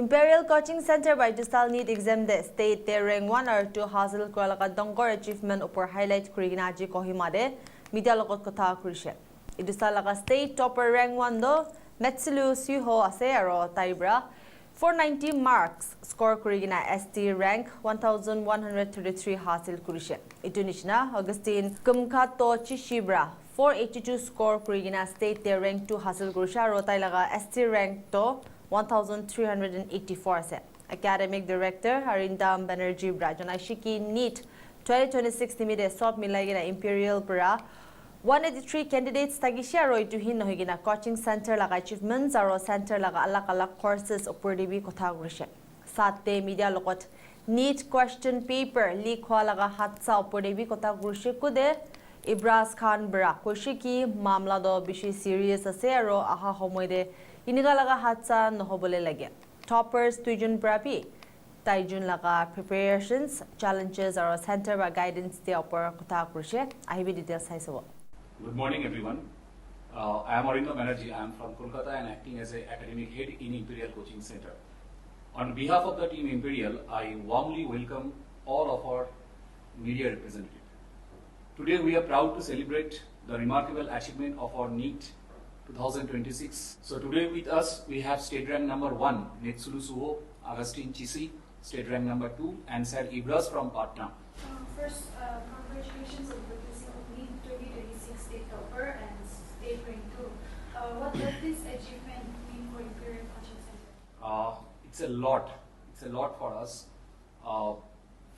Imperial Coaching Center by Dusal Neet exam de state de rank 1 or 2 hasil koralaka dongkor achievement upor highlight kuriginaji kohimade media logot kotha kurise. Idusal laka state topper rank 1 do Metsilu Suho ase aro taibra 490 marks score kurigina ST rank 1133 hasil kurise. Itunishna Augustine Kumkato Chishibra 482 score kurigina state de rank 2 hasil kurise aro tailaga ST rank to 1,384 ase. Academic Director Harindam Banerjee Brajanashiki Neet 2026 nimide sop milagina Imperial para 183 candidates tagisha roi to hin nohigina coaching center laga achievements aro center laga alak courses opurdibi kotha gurishe. Sate media lokot Neet question paper leak hwa laga hatsa opurdibi kotha gurishe kude Ibras Khan Bra koshiki mamla do bishi serious ase aro aha homoide iniga laga hatsa nohobole lage. Toppers tuijun brapi taijun laga preparations challenges or center by guidance de opor kotha kurishe ahibi details saisabo. Good morning everyone. I am Harindam Banerjee. I am from Kolkata and acting as an academic head in Imperial Coaching Center. On behalf of the team Imperial, I warmly welcome all of our media representatives. Today we are proud to celebrate the remarkable achievement of our Neet 2026. So today with us we have state rank number 1 Netsulu Suho, Augustine Chisi, state rank number 2 and Sir Ibras from Patna. First, congratulations on witnessing Neet 2026 state topper and state rank 2. What does this achievement mean for Imperial Coaching Center? It's a lot for us.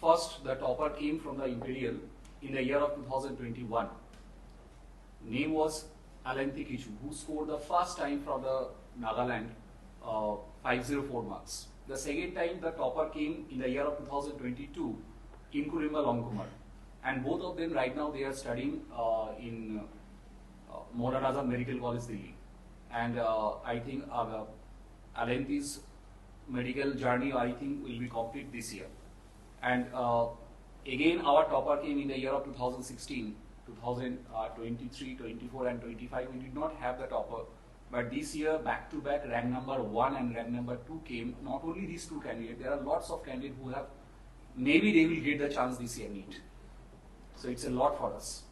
First, the topper came from the Imperial in the year of 2021. Name was Alanti Kichu, who scored the first time from the Nagaland 504 marks. The second time the topper came in the year of 2022, Inkurimba Longkumar. And both of them right now they are studying in Modern Medical College, Delhi. And I think Alanti's medical journey I think will be complete this year. And again our topper came in the year of 2016. 2023, 24 and 25 we did not have the topper, but this year back to back rank number 1 and rank number 2 came. Not only these two candidates, there are lots of candidates who have maybe they will get the chance this year Neet. So it's a lot for us.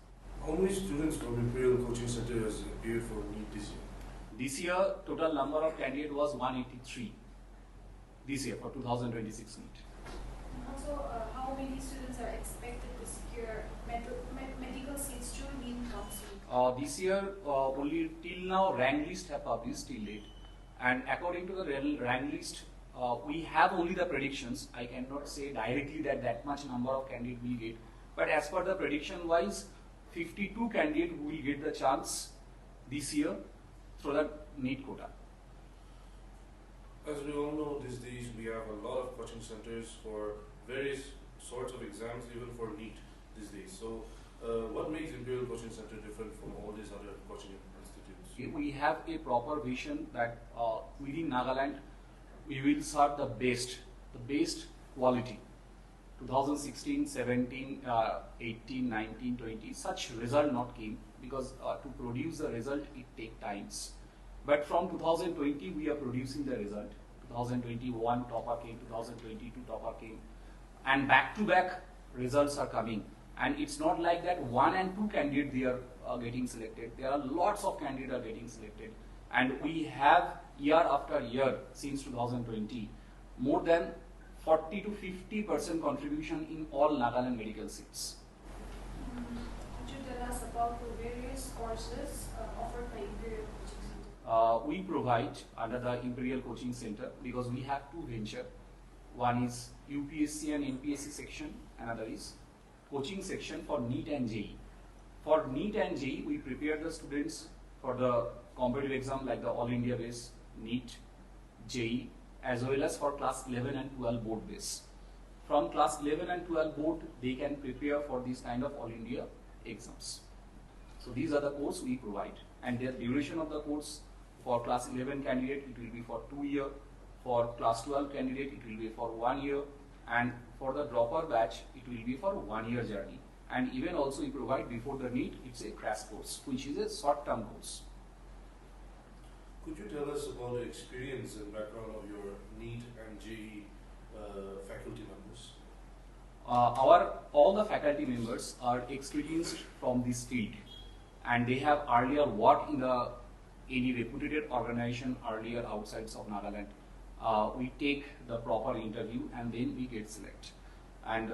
How many students from Imperial Coaching Center has appeared for Neet this year? This year total number of candidates was 183 this year for 2026 Neet. Also, how many students are expected to secure medical seats through Neet counseling? This year, only till now rank list have published till date, and according to the rank list, we have only the predictions. I cannot say directly that much number of candidates will get, but as per the prediction wise, 52 candidates will get the chance this year through the Neet quota. As we all know, these days we have a lot of coaching centers for various sorts of exams, even for Neet these days. So, what makes Imperial Coaching Center different from all these other coaching institutes? We have a proper vision that within Nagaland, we will serve the best quality. 2016, 17, 18, 19, 20, such result not came because to produce the result it take times. But from 2020 we are producing the result. 2021 topper came, 2022 topper came, and back to back results are coming. And it's not like that one and two candidates they are getting selected. There are lots of candidates are getting selected, and we have year after year since 2020 more than 40 to 50% contribution in all Nagaland medical seats. Could you tell us about the various courses offered by Imperial Coaching Center? We provide under the Imperial Coaching Center because we have two ventures. One is UPSC and NPSC section, another is coaching section for Neet and JEE. For Neet and JEE, we prepare the students for the competitive exam like the All India base, Neet, JEE, as well as for class 11 and 12 board base. From class 11 and 12 board, they can prepare for these kind of All India exams. So these are the courses we provide, and the duration of the course for class 11 candidate it will be for 2 years, for class 12 candidate it will be for 1 year, and for the dropper batch it will be for 1 year journey. And even also we provide before the Neet, it's a crash course which is a short-term course. Could you tell us about the experience and background of your Neet and all the faculty members are experienced from this field, and they have earlier worked in any reputed organization earlier outside of Nagaland. We take the proper interview and then we get select. And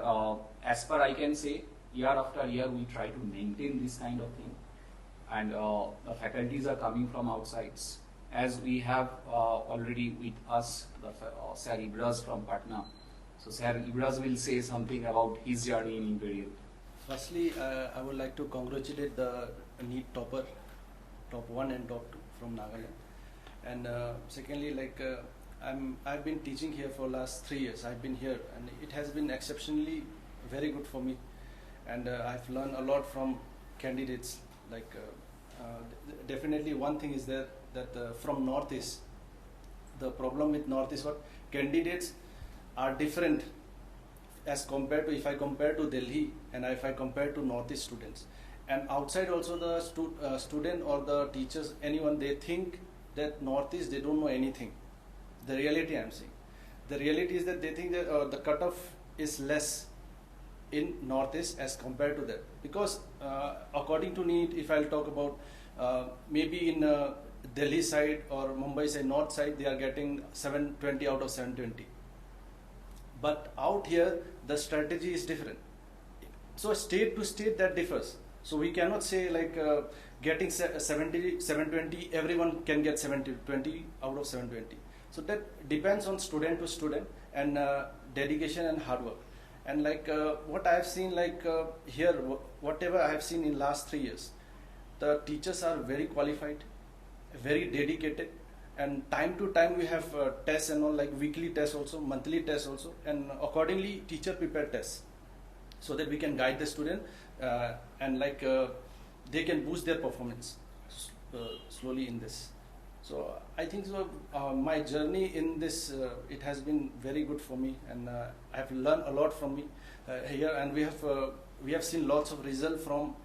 as per I can say, year after year we try to maintain this kind of thing, and the faculties are coming from outsides. As we have already with us the Sir Ibraz from Patna. So Sir Ibraz will say something about his journey in Imperial. Firstly, I would like to congratulate the Neet topper, top 1 and top 2 from Nagaland. And secondly, I've been teaching here for last 3 years. I've been here, and it has been exceptionally very good for me. And I've learned a lot from candidates. Definitely one thing is that from Northeast, the problem with Northeast, what candidates are different as compared to, if I compare to Delhi and if I compare to Northeast students. And outside also the student or the teachers, anyone, they think that Northeast, they don't know anything. The reality I'm saying. The reality is that they think that the cutoff is less in Northeast as compared to that. Because according to Neet, if I'll talk about maybe in Delhi side or Mumbai side, North side, they are getting 720 out of 720. But out here, the strategy is different. So state to state that differs. So we cannot say getting 720, everyone can get 720 out of 720. So that depends on student to student and dedication and hard work. And what I have seen here, whatever I have seen in last 3 years, the teachers are very qualified, very dedicated, and time to time we have tests and all, like weekly tests also, monthly tests also, and accordingly teacher prepare tests so that we can guide the student and they can boost their performance slowly in this. So I think so, my journey in this, it has been very good for me, and I have learned a lot from me here, and we have seen lots of results from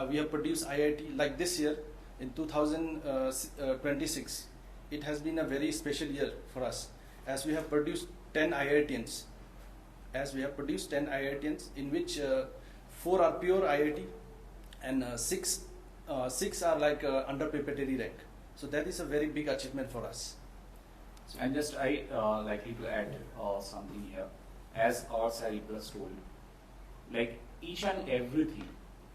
we have produced IIT like this year in 2026. It has been a very special year for us, as we have produced 10 IITians. In which 4 are pure IIT and 6 are under preparatory rank. So that is a very big achievement for us. And just I likely to add something here. As our Sir Ibraz told, like each and everything,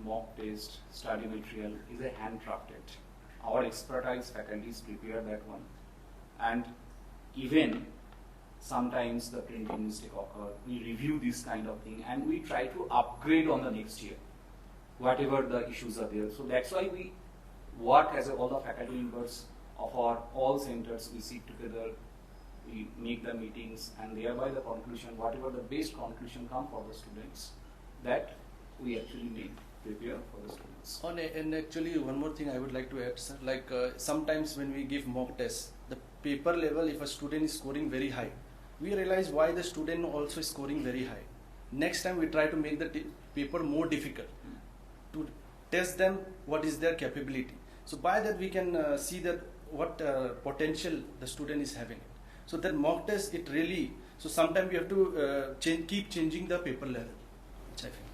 mock test, study material is a handcrafted. Our expertise faculties prepare that one, and even sometimes the printing mistake occur. We review this kind of thing and we try to upgrade on the next year, whatever the issues are there. So that's why we work as all the faculty members of our all centers. We sit together, we make the meetings, and thereby the conclusion, whatever the best conclusion come for the students, that we actually make. Prepare for the students. And actually one more thing I would like to add, sir, sometimes when we give mock tests, the paper level, if a student is scoring very high, we realize why the student also is scoring very high. Next time we try to make the paper more difficult to test them what is their capability. So by that we can see that what potential the student is having. So that mock test, it really, so sometimes we have to keep changing the paper level, which I think.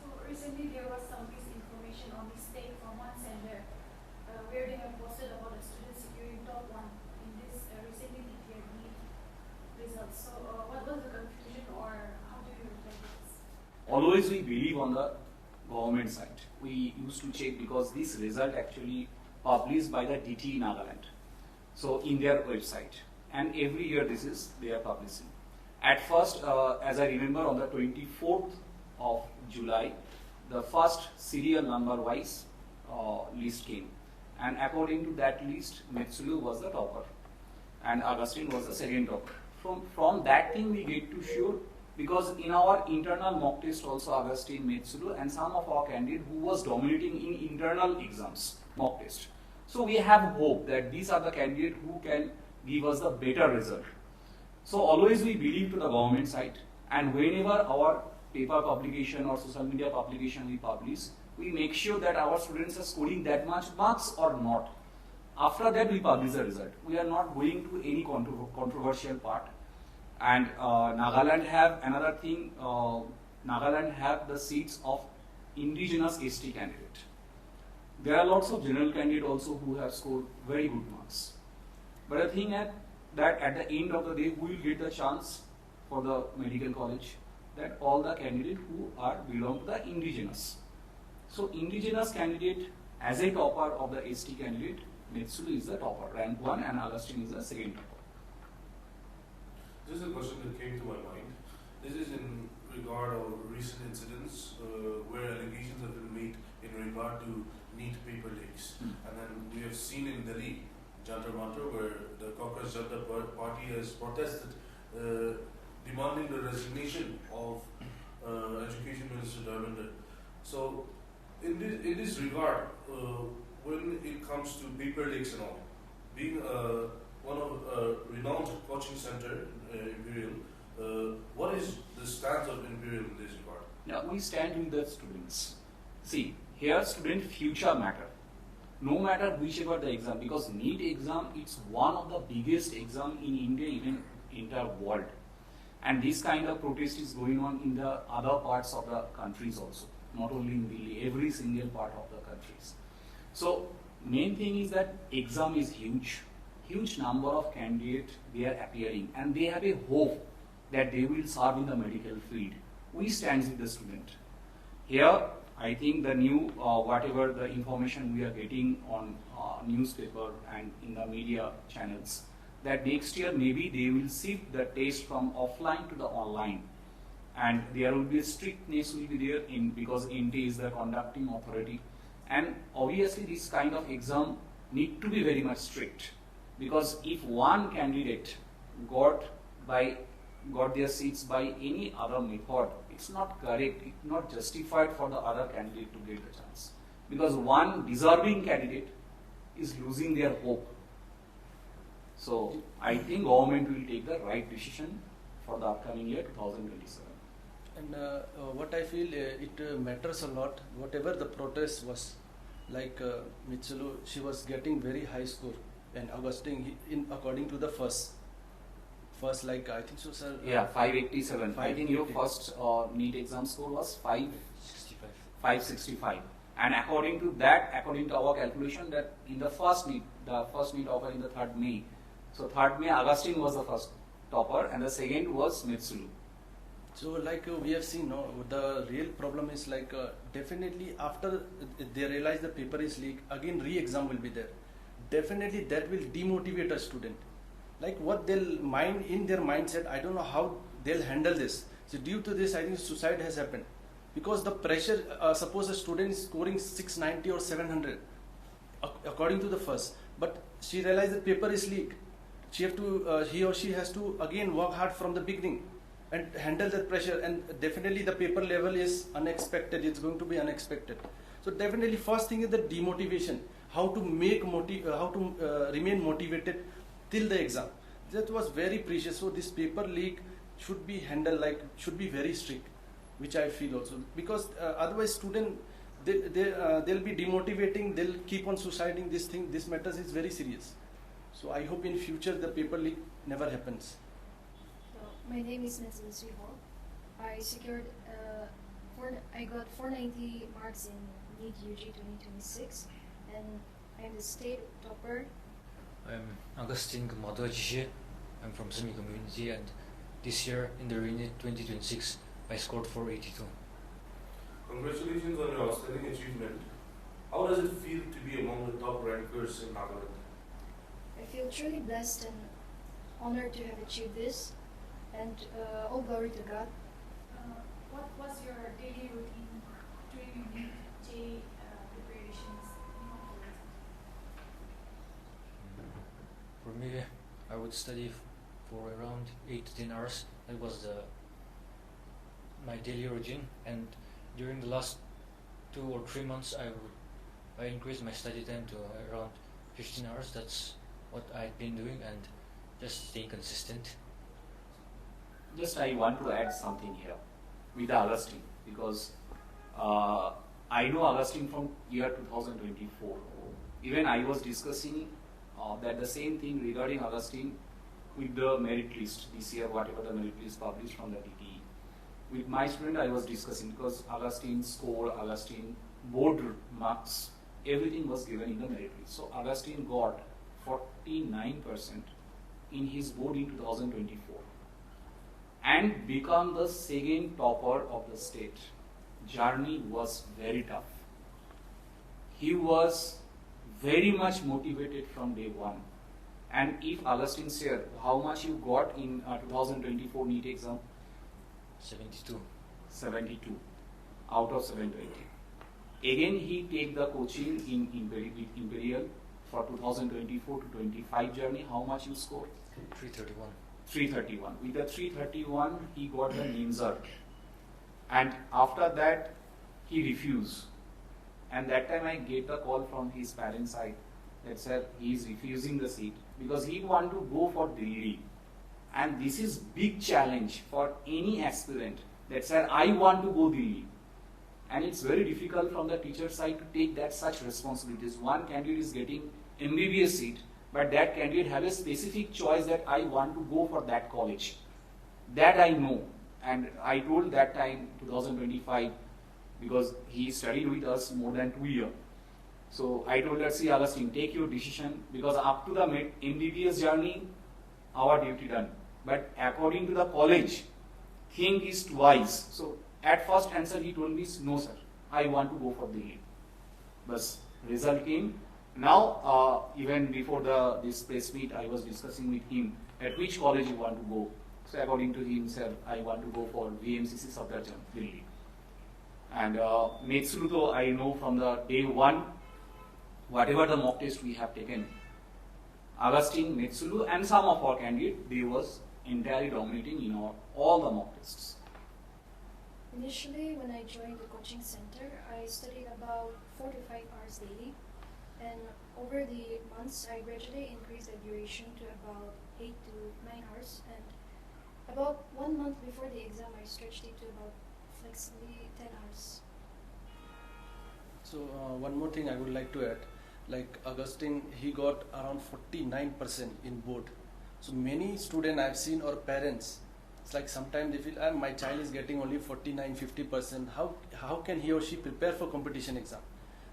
So recently there was some misinformation or mistake from one center where they have posted about a student securing top 1 in this recently declared Neet results. So what was the confusion, or how do you reflect this? Always we believe on the government side. We used to check because this result actually published by the DT Nagaland. So in their website, and every year they are publishing. At first, as I remember, on the 24th of July, the first serial number wise list came, and according to that list, Metsulu was the topper, and Augustine was the second topper. From that thing we get to sure, because in our internal mock test also Augustine, Metsulu, and some of our candidates who was dominating in internal exams mock test. So we have hope that these are the candidates who can give us the better result. So always we believe to the government side, and whenever our paper publication or social media publication we publish, we make sure that our students are scoring that much marks or not. After that we publish the result. We are not going to any controversial part. And Nagaland have another thing. Nagaland have the seats of indigenous ST candidate. There are lots of general candidate also who have scored very good marks. But the thing that at the end of the day, who will get the chance for the medical college? That all the candidates who are belong to the indigenous. So indigenous candidate as a topper of the ST candidate, Mitsulu is the topper, rank 1, and Augustine is the second topper. This is a question that came to my mind. This is in regard of recent incidents where allegations have been made in regard to Neet paper leaks. And then we have seen in Delhi, Jantar Mantar, where the Congress Jantar Party has protested demanding the resignation of Education Minister Dharmendra. So, in this regard, when it comes to paper leaks and all, being one of renowned coaching center, Imperial, what is the stance of Imperial in this regard? Now we stand with the students. See, here student future matter. No matter whichever the exam, because NEET exam, it's one of the biggest exam in India, even entire world. And this kind of protest is going on in the other parts of the countries also, not only in Delhi, every single part of the countries. So main thing is that exam is huge number of candidates they are appearing, and they have a hope that they will serve in the medical field. We stand with the student. Here, I think the new, whatever the information we are getting on newspaper and in the media channels, that next year maybe they will shift the test from offline to the online. And there will be a strictness will be there because NT is the conducting authority. And obviously this kind of exam need to be very much strict. Because if one candidate got their seats by any other method, it's not correct, it's not justified for the other candidate to get the chance. Because one deserving candidate is losing their hope. So I think government will take the right decision for the upcoming year 2027. And what I feel it matters a lot. Whatever the protest was, like Mitsulu, she was getting very high score, and Augustine, according to the first, like I think so, sir. Yeah, 587. I think your first NEET exam score was 565. And according to that, according to our calculation, that in the first NEET offer in the 3rd May. So 3rd May, Augustine was the first topper, and the second was Mitsulu. So like we have seen, no, the real problem is like definitely after they realize the paper is leaked, again re-exam will be there. Definitely that will demotivate a student. Like what they'll mind in their mindset, I don't know how they'll handle this. So due to this, I think suicide has happened. Because the pressure, suppose a student is scoring 690 or 700, according to the first, but she realized the paper is leaked. She have to, he or she has to again work hard from the beginning and handle that pressure, and definitely the paper level is unexpected, it's going to be unexpected. So definitely first thing is the demotivation, how to make remain motivated till the exam. That was very precious. So this paper leak should be handled like, should be very strict, which I feel also, because otherwise student, they'll be demotivating, they'll keep on suiciding. This matters is very serious. So I hope in future the paper leak never happens. My name is Nestle Sriho. I secured, I got 490 marks in NEET UG 2026, and I'm the state topper. I'm Augustine Gumadojishi. I'm from Semi community, and this year in the NEET 2026, I scored 482. Congratulations on your outstanding achievement. How does it feel to be among the top rankers in Nagaland? I feel truly blessed and honored to have achieved this, and all glory to God. What was your daily routine during your NEET preparations? For me, I would study for around 8 to 10 hours. That was my daily routine, and during the last 2 or 3 months, I increased my study time to around 15 hours. That's what I've been doing, and just staying consistent. Just I want to add something here with Augustine, because I know Augustine from year 2024. Even I was discussing that the same thing regarding Augustine with the merit list this year, whatever the merit list published from the DTE. With my student, I was discussing because Augustine's score, Augustine board marks, everything was given in the merit list. So Augustine got 49% in his board in 2024 and become the second topper of the state. Journey was very tough. He was very much motivated from day one. And if Augustine said how much you got in 2024 NEET exam, 72. 72 out of 720. Again, he take the coaching in Imperial for 2024 to 25 journey. How much you scored? 331. 331. With the 331, he got the NIMSR. And after that, he refused. And that time I get the call from his parents' side that sir, he is refusing the seat because he want to go for Delhi. And this is big challenge for any aspirant that sir, I want to go Delhi. And it's very difficult from the teacher side to take that such responsibilities. One candidate is getting MBBS seat, but that candidate have a specific choice that I want to go for that college. That I know. And I told that time, 2025, because he studied with us more than 2 years. So I told her, see Augustine, take your decision because up to the MBBS journey, our duty done. But according to the college, think is twice. So at first answer he told me, no sir, I want to go for Delhi. But result came. Now even before this press meet, I was discussing with him at which college you want to go. So according to him, sir, I want to go for VMCC Safdarjung, Delhi. And Metsuru, I know from the day one, whatever the mock test we have taken, Augustine, Metsuru and some of our candidates, they was entirely dominating in all the mock tests. Initially, when I joined the coaching center, I studied about 4 to 5 hours daily. And over the months, I gradually increased the duration to about 8 to 9 hours. And about 1 month before the exam, I stretched it to about flexibly 10 hours. So one more thing I would like to add, like Augustine, he got around 49% in board. So many students I've seen or parents, it's like sometimes they feel, my child is getting only 49, 50%. How can he or she prepare for competition exam?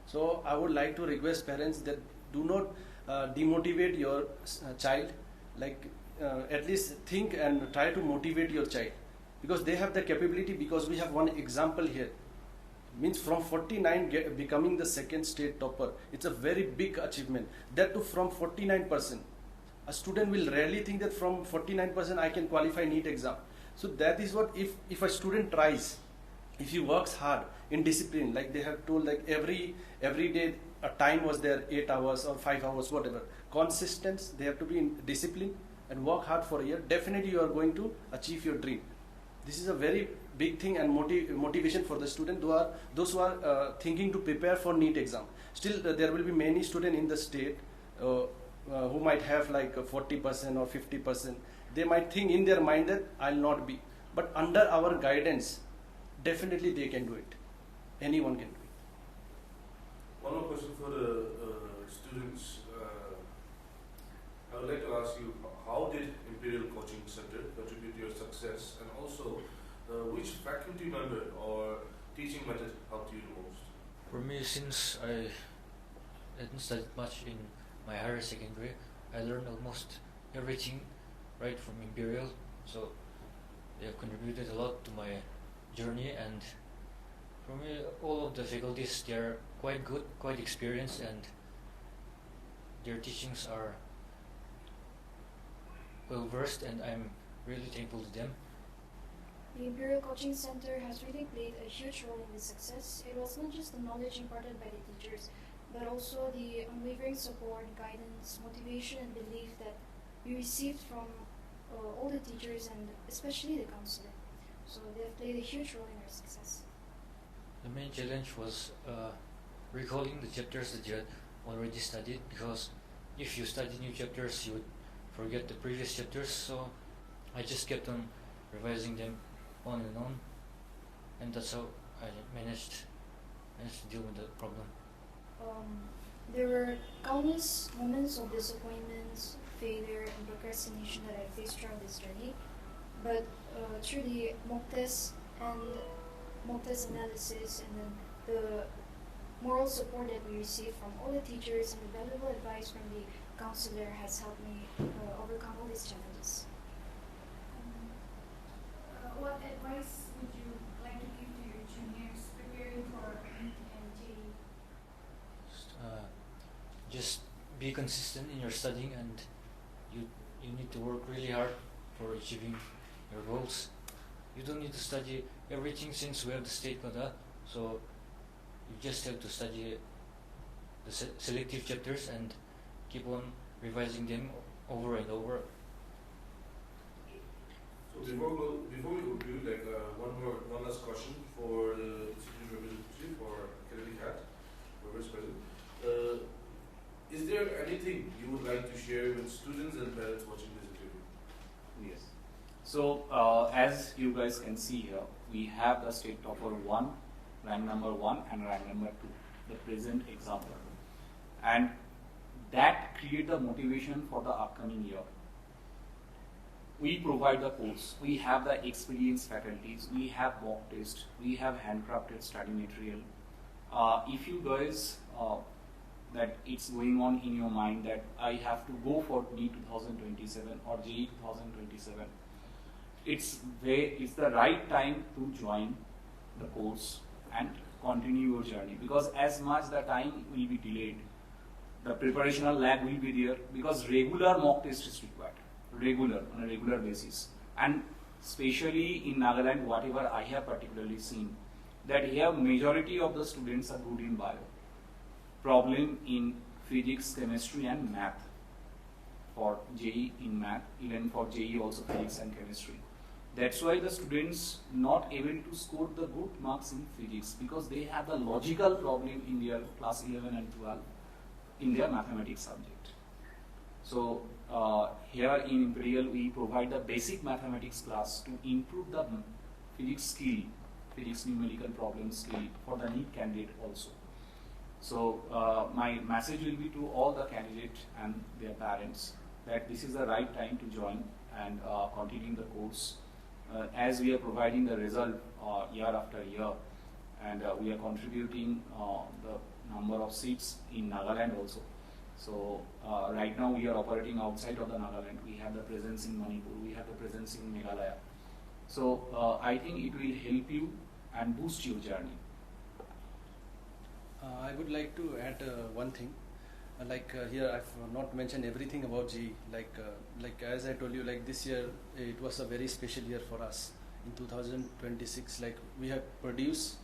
So I would like to request parents that do not demotivate your child. Like at least think and try to motivate your child because they have the capability. Because we have one example here. Means from 49 becoming the second state topper. It's a very big achievement. That too from 49%. A student will rarely think that from 49% I can qualify NEET exam. So that is what if a student tries, if he works hard in discipline, like they have told, like every day a time was there, 8 hours or 5 hours, whatever. Consistent, they have to be in discipline and work hard for a year. Definitely you are going to achieve your dream. This is a very big thing and motivation for the student those who are thinking to prepare for NEET exam. Still there will be many students in the state who might have like 40% or 50%. They might think in their mind that I'll not be. But under our guidance, definitely they can do it. Anyone can do it. One more question for the students. I would like to ask you, how did Imperial Coaching Center contribute to your success, and also which faculty member or teaching method helped you the most? For me, since I didn't study much in my higher secondary, I learned almost everything right from Imperial. So they have contributed a lot to my journey, and for me, all of the faculties, they are quite good, quite experienced, and their teachings are well versed, and I'm really thankful to them. The Imperial Coaching Center has really played a huge role in this success. It was not just the knowledge imparted by the teachers, but also the unwavering support, guidance, motivation, and belief that we received from all the teachers and especially the counselor. So they have played a huge role in our success. The main challenge was recalling the chapters that you had already studied, because if you study new chapters, you would forget the previous chapters. So I just kept on revising them on, and that's how I managed to deal with the problem. There were countless moments of disappointments, failure and procrastination that I faced throughout this journey. But through the mock test and mock test analysis and then the moral support that we received from all the teachers and the valuable advice from the counselor has helped me overcome all these challenges. What advice would you like to give to your juniors preparing for Neet and JEE? Just be consistent in your studying, and you need to work really hard for achieving your goals. You don't need to study everything since we have the state quota, so you just have to study the selective chapters and keep on revising them over and over. So before we conclude, one last question for the institute representative or academic head, whoever is present. Is there anything you would like to share with students and parents watching this interview? Yes. So as you guys can see here, we have the state topper 1, rank number 1 and rank number 2, the present example. And that create the motivation for the upcoming year. We provide the course, we have the experienced faculties, we have mock test, we have handcrafted study material. If you guys that it's going on in your mind that I have to go for Neet 2027 or JEE 2027, it's the right time to join the course and continue your journey, because as much the time will be delayed, the preparational lag will be there, because regular mock test is required, on a regular basis. And especially in Nagaland, whatever I have particularly seen, that here majority of the students are good in bio, problem in physics, chemistry and math. For JEE in math, even for JEE also physics and chemistry. That's why the students not able to score the good marks in physics, because they have the logical problem in their class 11 and 12 in their mathematics subject. So here in Imperial we provide the basic mathematics class to improve the physics skill, physics numerical problem skill for the Neet candidate also. So my message will be to all the candidates and their parents that this is the right time to join and continuing the course. As we are providing the result year after year, and we are contributing the number of seats in Nagaland also. So right now we are operating outside of the Nagaland. We have the presence in Manipur, we have the presence in Meghalaya. So I think it will help you and boost your journey. I would like to add one thing. Here I've not mentioned everything about JEE. Like as I told you, like this year it was a very special year for us. In 2026, like we have produced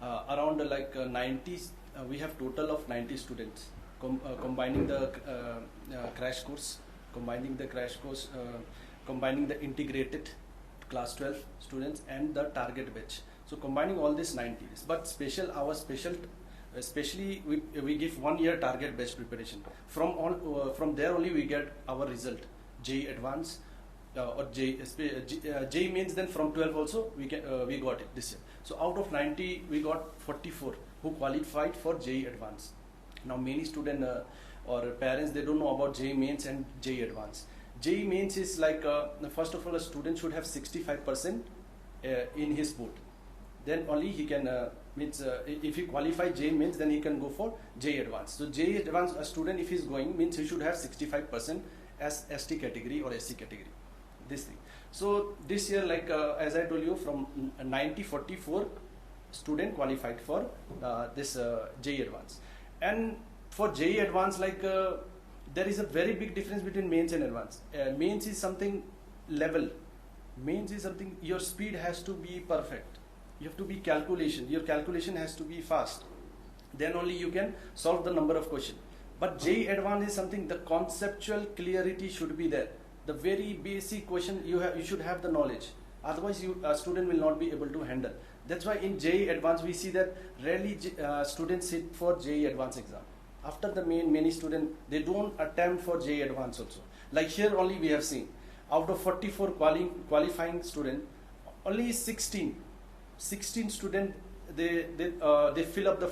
around 90. We have total of 90 students, combining the crash course, combining the integrated class 12 students and the target batch. So combining all these 90. But especially we give 1 year target based preparation. From there only we get our result, JEE Advanced or JEE means. Then from 12 also we got it this year. So out of 90 we got 44 who qualified for JEE Advanced. Now many students or parents, they don't know about JEE Mains and JEE Advanced. JEE Mains is like first of all a student should have 65% in his board. Then only he can if he qualify JEE Mains, then he can go for JEE Advanced. So JEE Advanced, a student if he is going, means he should have 65% as ST category or SC category. This thing. So this year, like as I told you, from 44 student qualified for this JEE Advanced. And for JEE Advanced, like there is a very big difference between Mains and Advanced. Mains is something level. Mains is something your speed has to be perfect. You have to be calculation. Your calculation has to be fast. Then only you can solve the number of questions. But JEE Advanced is something, the conceptual clarity should be there. The very basic question you should have the knowledge. Otherwise, a student will not be able to handle. That's why in JEE Advanced we see that rarely students sit for JEE Advanced exam. After the many students, they don't attempt for JEE Advanced also. Like here only we have seen, out of 44 qualifying students, only 16 students they fill up the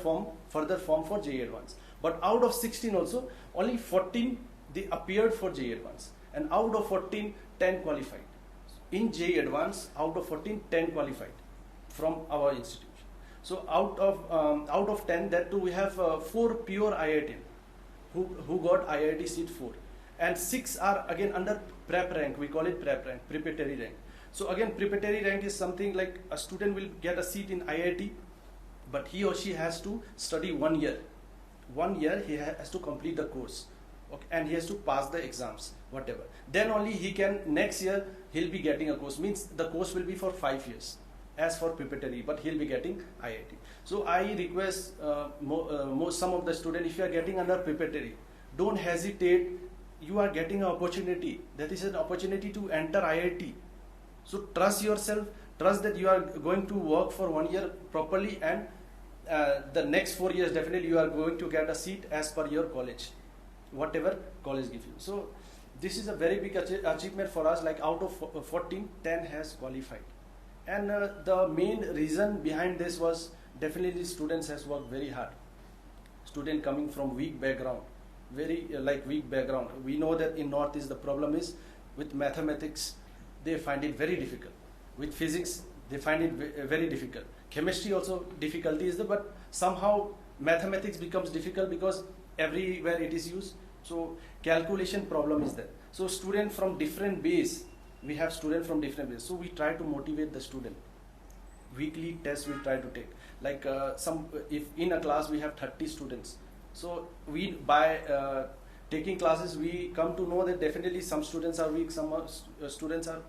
further form for JEE Advanced. But out of 16 also, only 14 they appeared for JEE Advanced, and out of 14, 10 qualified. In JEE Advanced, out of 14, 10 qualified from our institution. So out of 10, that too we have 4 pure IITian who got IIT seat 4, and 6 are again under prep rank. We call it prep rank, preparatory rank. So again, preparatory rank is something like a student will get a seat in IIT, but he or she has to study 1 year. 1 year he has to complete the course, okay, and he has to pass the exams, whatever. Then only he can, next year he'll be getting a course. Means the course will be for 5 years as for preparatory, but he'll be getting IIT. So I request some of the students, if you are getting under preparatory, don't hesitate. You are getting an opportunity. That is an opportunity to enter IIT. So trust yourself, trust that you are going to work for 1 year properly, and the next 4 years definitely you are going to get a seat as per your college, whatever college gives you. So this is a very big achievement for us. Like out of 14, 10 has qualified. And the main reason behind this was definitely students has worked very hard. Student coming from weak background, very weak background. We know that in Northeast the problem is with mathematics, they find it very difficult. With physics, they find it very difficult. Chemistry also difficulty is there, but somehow mathematics becomes difficult because everywhere it is used. So calculation problem is there. So student from different base, we have students from different base. So we try to motivate the student. Weekly tests we try to take. Like if in a class we have 30 students. So we by taking classes we come to know that definitely some students are weak, some students are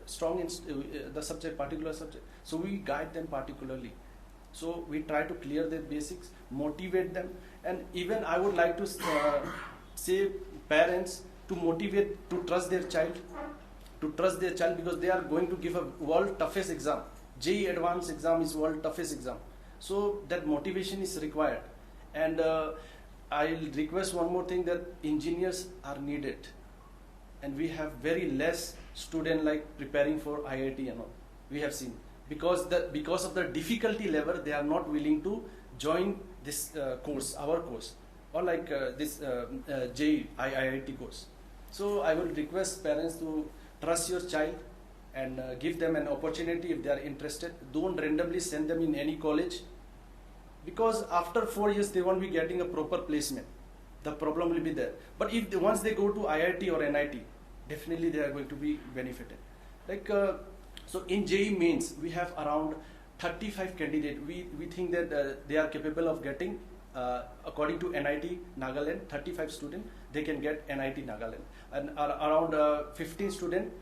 strong in the subject, particular subject. So we guide them particularly. So we try to clear their basics, motivate them, and even I would like to say parents to motivate to trust their child, because they are going to give a world toughest exam. JEE Advanced exam is world toughest exam. So that motivation is required. And I'll request one more thing, that engineers are needed, and we have very less student preparing for IIT and all. We have seen because of the difficulty level, they are not willing to join this course, our course, or this JEE IIT course. So I will request parents to trust your child and give them an opportunity if they are interested. Don't randomly send them in any college, because after 4 years they won't be getting a proper placement. The problem will be there. But if once they go to IIT or NIT, definitely they are going to be benefited. So in JEE mains we have around 35 candidates. We think that they are capable of getting, according to NIT Nagaland, 35 students they can get NIT Nagaland, and around 15 students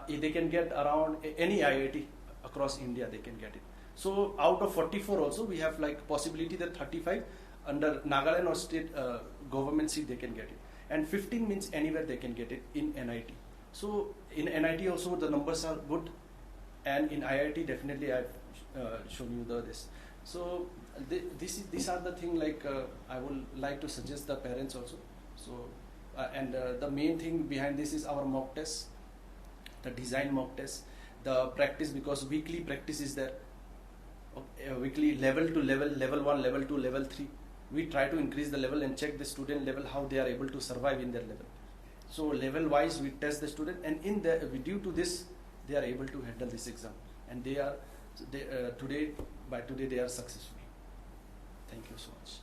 they can get around any IIT across India, they can get it. So out of 44 also we have possibility that 35 under Nagaland or state government seat they can get it, and 15 means anywhere they can get it in NIT. So in NIT also the numbers are good, and in IIT definitely I've shown you this. So these are the thing I would like to suggest the parents also. So and the main thing behind this is our mock tests, the design mock tests, the practice, because weekly practice is there. Weekly level to level, level 1, level 2, level 3. We try to increase the level and check the student level, how they are able to survive in their level. So level wise we test the student, and due to this they are able to handle this exam, and by today they are successful. Thank you so much.